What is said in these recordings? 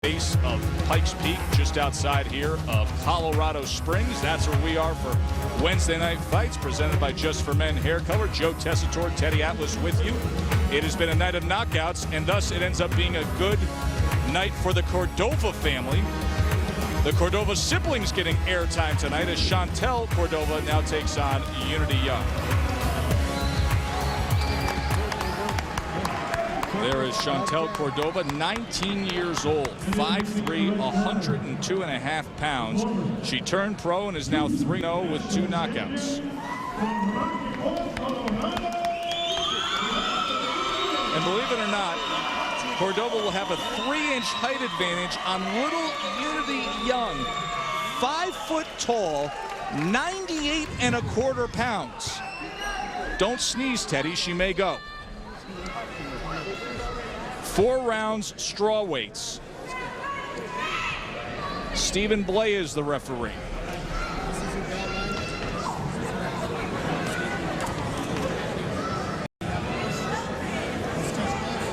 Base of Pikes Peak, just outside here of Colorado Springs. That's where we are for Wednesday Night Fights, presented by Just for Men Hair Color. Joe Tessitore, Teddy Atlas with you. It has been a night of knockouts, and thus it ends up being a good night for the Cordova family. The Cordova siblings getting airtime tonight as Chantel Cordova now takes on Unity Young. There is Chantel Cordova, 19 years old, 5'3", 102.5 pounds. She turned pro and is now 3-0 with 2 knockouts. And believe it or not, Cordova will have a 3-inch height advantage on little Unity Young. 5 foot tall, 98.25 pounds. Don't sneeze, Teddy, she may go. 4 rounds, straw weights. Stephen Blay is the referee.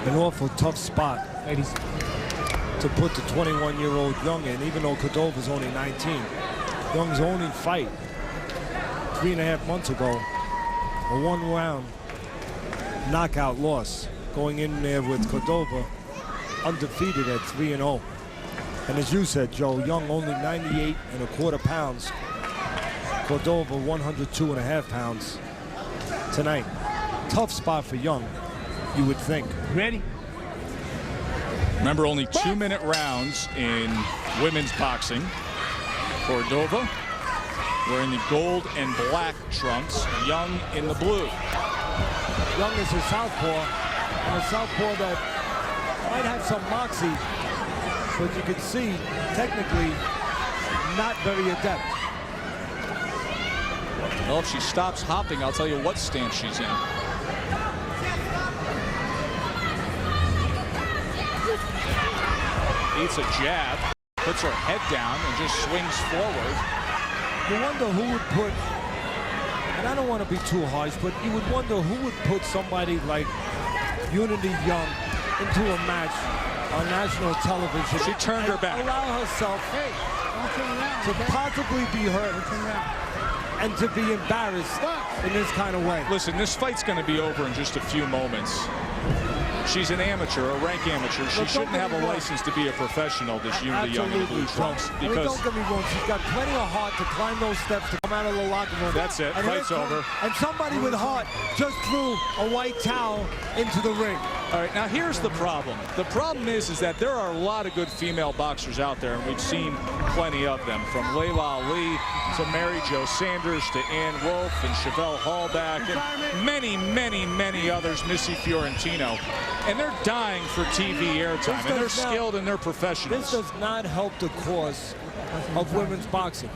An awful tough spot, ladies, to put the 21-year-old Young in, even though Cordova's only 19. Young's only fight 3.5 months ago, a 1-round knockout loss, going in there with Cordova undefeated at 3-0. And as you said, Joe, Young only 98.25 pounds. Cordova 102.5 pounds tonight. Tough spot for Young, you would think. Ready? Remember, only 2-minute rounds in women's boxing. Cordova wearing the gold and black trunks, Young in the blue. Young is a southpaw, and a southpaw that might have some moxie, but you can see, technically, not very adept. Well, if she stops hopping, I'll tell you what stance she's in. Eats a jab, puts her head down, and just swings forward. You wonder who would put, and I don't want to be too harsh, but you would wonder who would put somebody like Unity Young into a match on national television. She turned her back. Allow herself to possibly be hurt and to be embarrassed in this kind of way. Listen, this fight's going to be over in just a few moments. She's an amateur, a rank amateur. She shouldn't have a license to be a professional, this Unity Young in the blue trunks. I mean, don't get me wrong, she's got plenty of heart to climb those steps to come out of the locker room. That's it, fight's over. And somebody with heart just threw a white towel into the ring. All right, now here's the problem. The problem is that there are a lot of good female boxers out there, and we've seen plenty of them, from Layla Ali to Mary Jo Sanders to Ann Wolfe and Chevelle Hallback and many, many, many others, Missy Fiorentino. And they're dying for TV airtime, and they're skilled and they're professionals. This does not help the cause of women's boxing.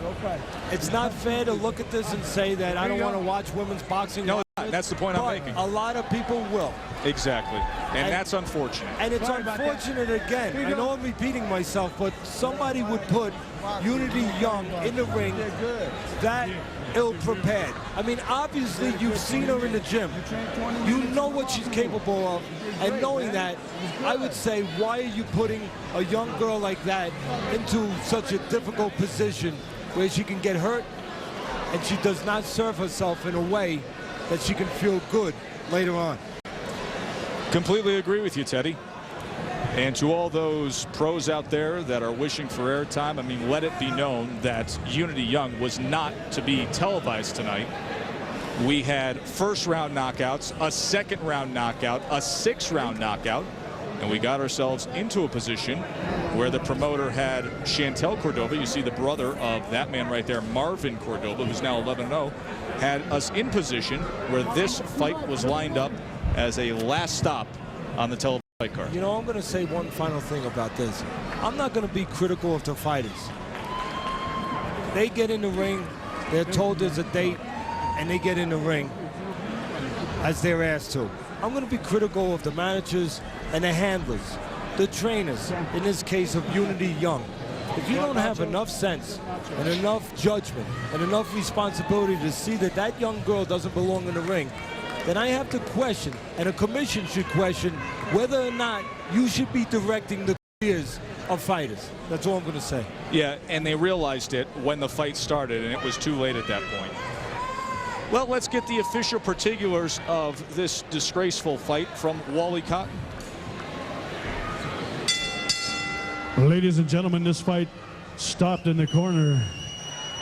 It's not fair to look at this and say that I don't want to watch women's boxing. No, that's the point I'm making. A lot of people will. Exactly, and that's unfortunate. And it's unfortunate again. I know I'm repeating myself, but somebody would put Unity Young in the ring that ill-prepared. I mean, obviously, you've seen her in the gym. You know what she's capable of. And knowing that, I would say, why are you putting a young girl like that into such a difficult position where she can get hurt and she does not serve herself in a way that she can feel good later on? Completely agree with you, Teddy. And to all those pros out there that are wishing for airtime, I mean, let it be known that Unity Young was not to be televised tonight. We had first-round knockouts, a second-round knockout, a 6th-round knockout, and we got ourselves into a position where the promoter had Chantel Cordova, you see the brother of that man right there, Marvin Cordova, who's now 11-0, had us in position where this fight was lined up as a last stop on the television fight card. You know, I'm going to say one final thing about this. I'm not going to be critical of the fighters. They get in the ring, they're told there's a date, and they get in the ring as they're asked to. I'm going to be critical of the managers and the handlers, the trainers, in this case of Unity Young. If you don't have enough sense and enough judgment and enough responsibility to see that that young girl doesn't belong in the ring, then I have to question, and a commission should question, whether or not you should be directing the careers of fighters. That's all I'm going to say. Yeah, and they realized it when the fight started, and it was too late at that point. Well, let's get the official particulars of this disgraceful fight from Wally Cotton. Ladies and gentlemen, this fight stopped in the corner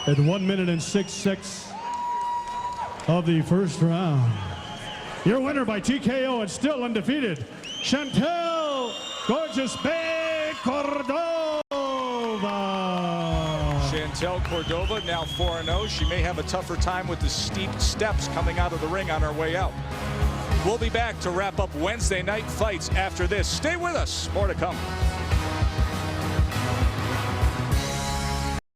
at 1 minute and 6 seconds of the first round. Your winner by TKO and still undefeated, Chantel Gorgeous Bay Cordova. Chantel Cordova now 4-0. She may have a tougher time with the steep steps coming out of the ring on her way out. We'll be back to wrap up Wednesday night fights after this. Stay with us. More to come.